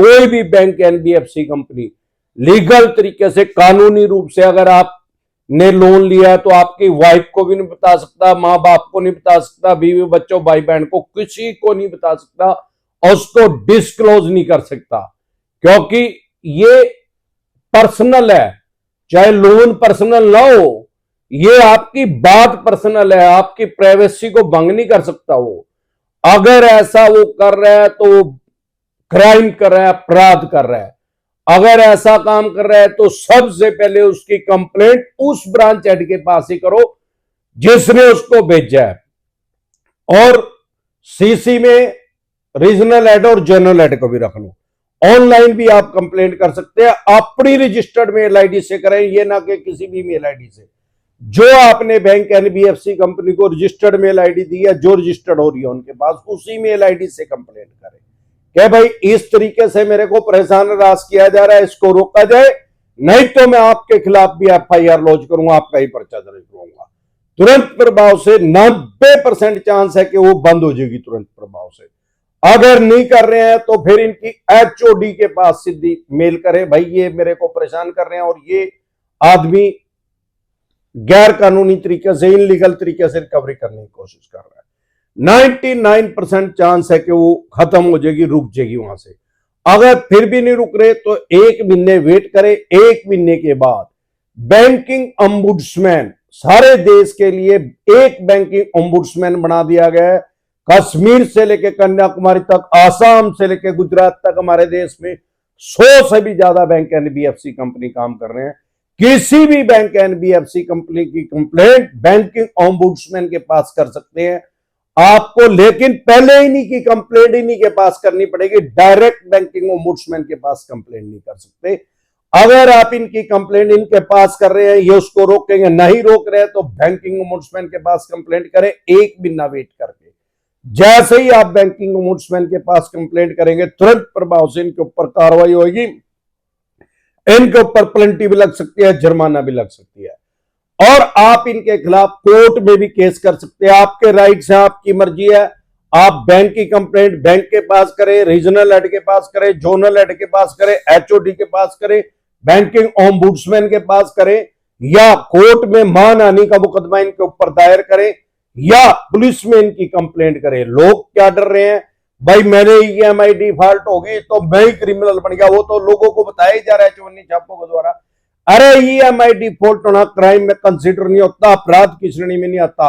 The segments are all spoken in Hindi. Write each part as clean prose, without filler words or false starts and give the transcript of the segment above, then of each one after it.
कोई भी बैंक, एनबीएफसी कंपनी लीगल तरीके से, कानूनी रूप से अगर आपने लोन लिया है तो आपकी वाइफ को भी नहीं बता सकता, मां बाप को नहीं बता सकता, बीवी बच्चों भाई बहन को, किसी को नहीं बता सकता और उसको डिस्क्लोज नहीं कर सकता, क्योंकि ये पर्सनल है। चाहे लोन पर्सनल ना हो, ये आपकी बात पर्सनल है, आपकी प्राइवेसी को भंग नहीं कर सकता वो। अगर ऐसा वो कर रहा है तो वो क्राइम कर रहा है, अपराध कर रहा है। अगर ऐसा काम कर रहा है तो सबसे पहले उसकी कंप्लेंट उस ब्रांच हेड के पास ही करो जिसने उसको भेजा है, और सीसी में रीजनल हेड और जनरल हेड को भी रख लो। ऑनलाइन भी आप कंप्लेंट कर सकते हैं, अपनी रजिस्टर्ड मेल आईडी से करें, ये ना कि किसी भी मेल आईडी से। जो आपने बैंक, एनबीएफसी कंपनी को रजिस्टर्ड मेल आईडी दी है, जो रजिस्टर्ड हो रही है उनके पास, उसी मेल आईडी से कंप्लेंट करें कि भाई इस तरीके से मेरे को परेशान रास किया जा रहा है, इसको रोका जाए, नहीं तो मैं आपके खिलाफ भी एफआईआर लॉन्च करूंगा, आपका ही पर्चा दर्ज करूंगा। तुरंत प्रभाव से 90% चांस है कि वो बंद हो जाएगी तुरंत प्रभाव से। अगर नहीं कर रहे हैं तो फिर इनकी एचओडी के पास सीधी मेल करें, भाई ये मेरे को परेशान कर रहे हैं और ये आदमी गैर कानूनी तरीके से, इनलीगल तरीके से रिकवरी करने की कोशिश कर रहा है। 99% चांस है कि वो खत्म हो जाएगी, रुक जाएगी वहां से। अगर फिर भी नहीं रुक रहे तो 1 महीने वेट करें। 1 महीने के बाद बैंकिंग ओम्बुड्समैन, सारे देश के लिए एक बैंकिंग ओम्बुड्समैन बना दिया गया है। कश्मीर से लेकर कन्याकुमारी तक, आसाम से लेकर गुजरात तक हमारे देश में 100 से भी ज्यादा बैंक, एनबीएफसी कंपनी काम कर रहे हैं। किसी भी बैंक, एनबीएफसी कंपनी की कंप्लेंट बैंकिंग ओम्बुड्समैन के पास कर सकते हैं आपको, लेकिन पहले इन्हीं की कंप्लेंट इन्हीं के पास करनी पड़ेगी। डायरेक्ट बैंकिंग ओम्बुड्समैन के पास कंप्लेंट नहीं कर सकते। अगर आप इनकी कंप्लेंट इनके पास कर रहे हैं, ये उसको रोकेंगे, नहीं रोक रहे हैं तो बैंकिंग ओम्बुड्समैन के पास कंप्लेंट करें 1 महीना वेट करके। जैसे ही आप बैंकिंग ओम्बुड्समैन के पास कंप्लेंट करेंगे, तुरंत प्रभाव से इनके ऊपर कार्रवाई होगी। इनके ऊपर पेनल्टी भी लग सकती है, जुर्माना भी लग सकती है, और आप इनके खिलाफ कोर्ट में भी केस कर सकते हैं। आपके राइट्स हैं, आपकी मर्जी है। आप बैंक की कंप्लेंट बैंक के पास करें, रीजनल हेड के पास करें, जोनल हेड के पास करें, एचओडी के पास करें, बैंकिंग ओम्बुड्समैन के पास करें, या कोर्ट में मानहानि का मुकदमा इनके ऊपर दायर करें, या पुलिस में इनकी कंप्लेंट करें। लोग क्या डर रहे हैं, भाई मैंने ईएमआई डिफॉल्ट होगी तो मैं ही क्रिमिनल बन गया। वो तो लोगों को बताया ही जा रहा है चवन्नी छापों के द्वारा। अरे ईएमआई डिफॉल्ट होना क्राइम में कंसीडर नहीं होता, अपराध की श्रेणी में नहीं आता,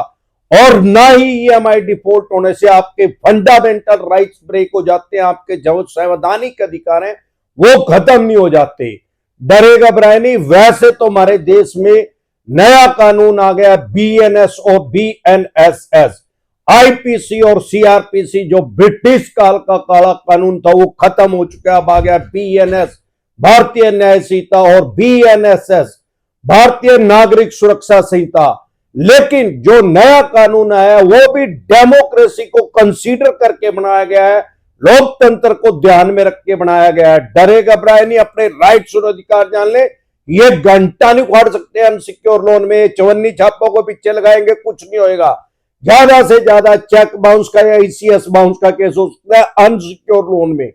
और ना ही ईएमआई डिफॉल्ट होने से आपके फंडामेंटल राइट्स ब्रेक हो जाते हैं। आपके जो संवैधानिक अधिकार हैं वो खत्म नहीं हो जाते। डरे घबराए नहीं। वैसे तो हमारे देश में नया कानून आ गया, बीएनएस और बीएनएसएस। आईपीसी और सीआरपीसी जो ब्रिटिश काल का काला कानून था वो खत्म हो चुका है। अब आ गया बीएनएस, भारतीय न्याय संहिता, और बीएनएसएस, भारतीय नागरिक सुरक्षा संहिता। लेकिन जो नया कानून आया है वो भी डेमोक्रेसी को कंसीडर करके बनाया गया है, लोकतंत्र को ध्यान में रख के बनाया गया है। डरे घबराए नहीं, अपने राइट्स और अधिकार जान ले। ये घंटा नहीं उखाड़ सकते अनसिक्योर लोन में। चवन्नी छापों को पीछे लगाएंगे, कुछ नहीं होएगा। ज्यादा से ज्यादा चेक बाउंस का या ईसीएस बाउंस का केस हो सकता है अनसिक्योर लोन में,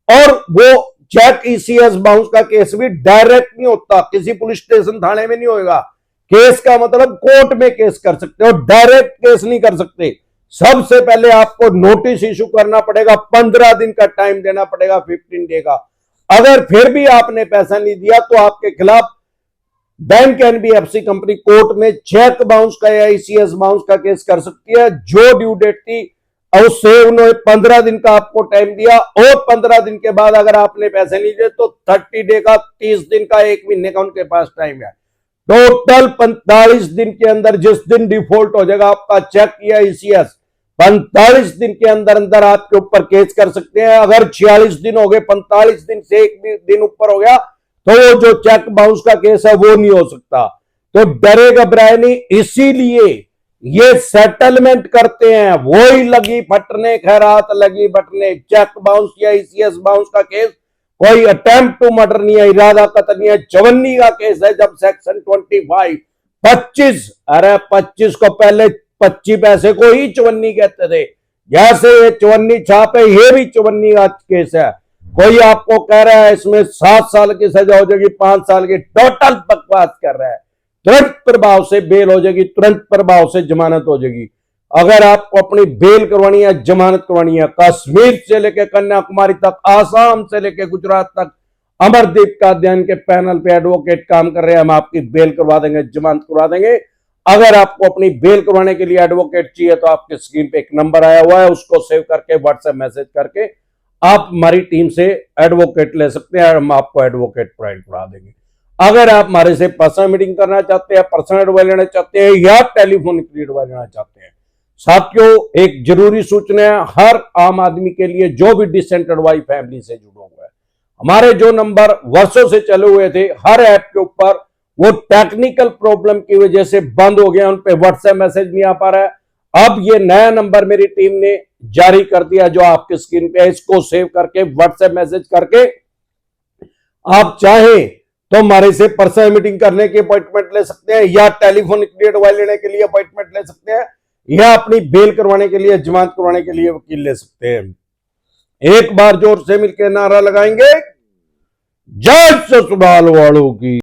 और वो चेक ईसीएस बाउंस का केस भी डायरेक्ट नहीं होता, किसी पुलिस स्टेशन थाने में नहीं होएगा। केस का मतलब कोर्ट में केस कर सकते हो, डायरेक्ट केस नहीं कर सकते। सबसे पहले आपको नोटिस इशू करना पड़ेगा, 15 दिन का टाइम देना पड़ेगा, 15 डे का। अगर फिर भी आपने पैसा नहीं दिया तो आपके खिलाफ बैंक, एनबीएफसी कंपनी कोर्ट में चेक बाउंस का या ईसीएस बाउंस का केस कर सकती है। जो ड्यू डेट थी उससे उन्होंने 15 दिन का आपको टाइम दिया, और 15 दिन के बाद अगर आपने पैसे नहीं दिए तो 30 डे का, 30 दिन का, 1 महीने का उनके पास टाइम है। टोटल 45 दिन के अंदर, जिस दिन डिफॉल्ट हो जाएगा आपका चेक या ईसीएस, 45 दिन के अंदर अंदर आपके ऊपर केस कर सकते हैं। अगर 46 दिन हो गए, 45 दिन से 1 दिन ऊपर हो गया, तो वो जो चेक बाउंस का केस है वो नहीं हो सकता। तो डरे घबराए नहीं, इसीलिए ये सेटलमेंट करते हैं। वो ही लगी फटने खैरात लगी बटने। चेक बाउंस या ईसीएस बाउंस का केस कोई अटेम्प्ट टू मर्डर नहीं है, इरादा कत्ल नहीं है। चवन्नी का केस है जब सेक्शन 25 25, अरे 25 को पहले 25 पैसे को ही चवन्नी कहते थे। जैसे ये चवन्नी छाप है, ये भी चवन्नी का केस है। कोई आपको कह रहा है इसमें 7 साल की सजा हो जाएगी, 5 साल की, टोटल बकवास कर रहा है। तुरंत प्रभाव से बेल हो जाएगी, तुरंत प्रभाव से जमानत हो जाएगी। अगर आपको अपनी बेल करवानी है, जमानत करवानी है, कश्मीर से लेकर कन्याकुमारी तक, आसाम से लेकर गुजरात तक, अमरदीप का अध्ययन के पैनल पे एडवोकेट काम कर रहे हैं, हम आपकी बेल करवा देंगे, जमानत करवा देंगे। अगर आपको अपनी बेल करवाने के लिए एडवोकेट चाहिए तो आपके स्क्रीन पे एक नंबर आया हुआ है, उसको सेव करके व्हाट्सएप मैसेज करके आप हमारी टीम से एडवोकेट ले सकते हैं और हम आपको एडवोकेट प्रोवाइड करा देंगे। अगर आप हमारे से पर्सनल मीटिंग करना चाहते हैं, पर्सनल एडवाइस लेना चाहते हैं या टेलीफोनिक एडवाइस लेना चाहते हैं, साथियों एक जरूरी सूचना है हर आम आदमी के लिए जो भी डिसेंट एडवाइस फैमिली से जुड़ा हुआ है। हमारे जो नंबर वर्षों से चले हुए थे हर ऐप के ऊपर, वो टेक्निकल प्रॉब्लम की वजह से बंद हो गया, उन पे व्हाट्सएप मैसेज नहीं आ पा रहा है। अब ये नया नंबर मेरी टीम ने जारी कर दिया जो आपके स्क्रीन पे है, इसको सेव करके व्हाट्सएप मैसेज करके आप चाहें तो हमारे से पर्सनल मीटिंग करने की अपॉइंटमेंट ले सकते हैं या टेलीफोनिक एडवाइस लेने के लिए अपॉइंटमेंट ले सकते हैं या अपनी बेल करवाने के लिए, जमानत करवाने के लिए वकील ले सकते हैं। एक बार जोर से मिलकर नारा लगाएंगे, जय ससुराल वालों की।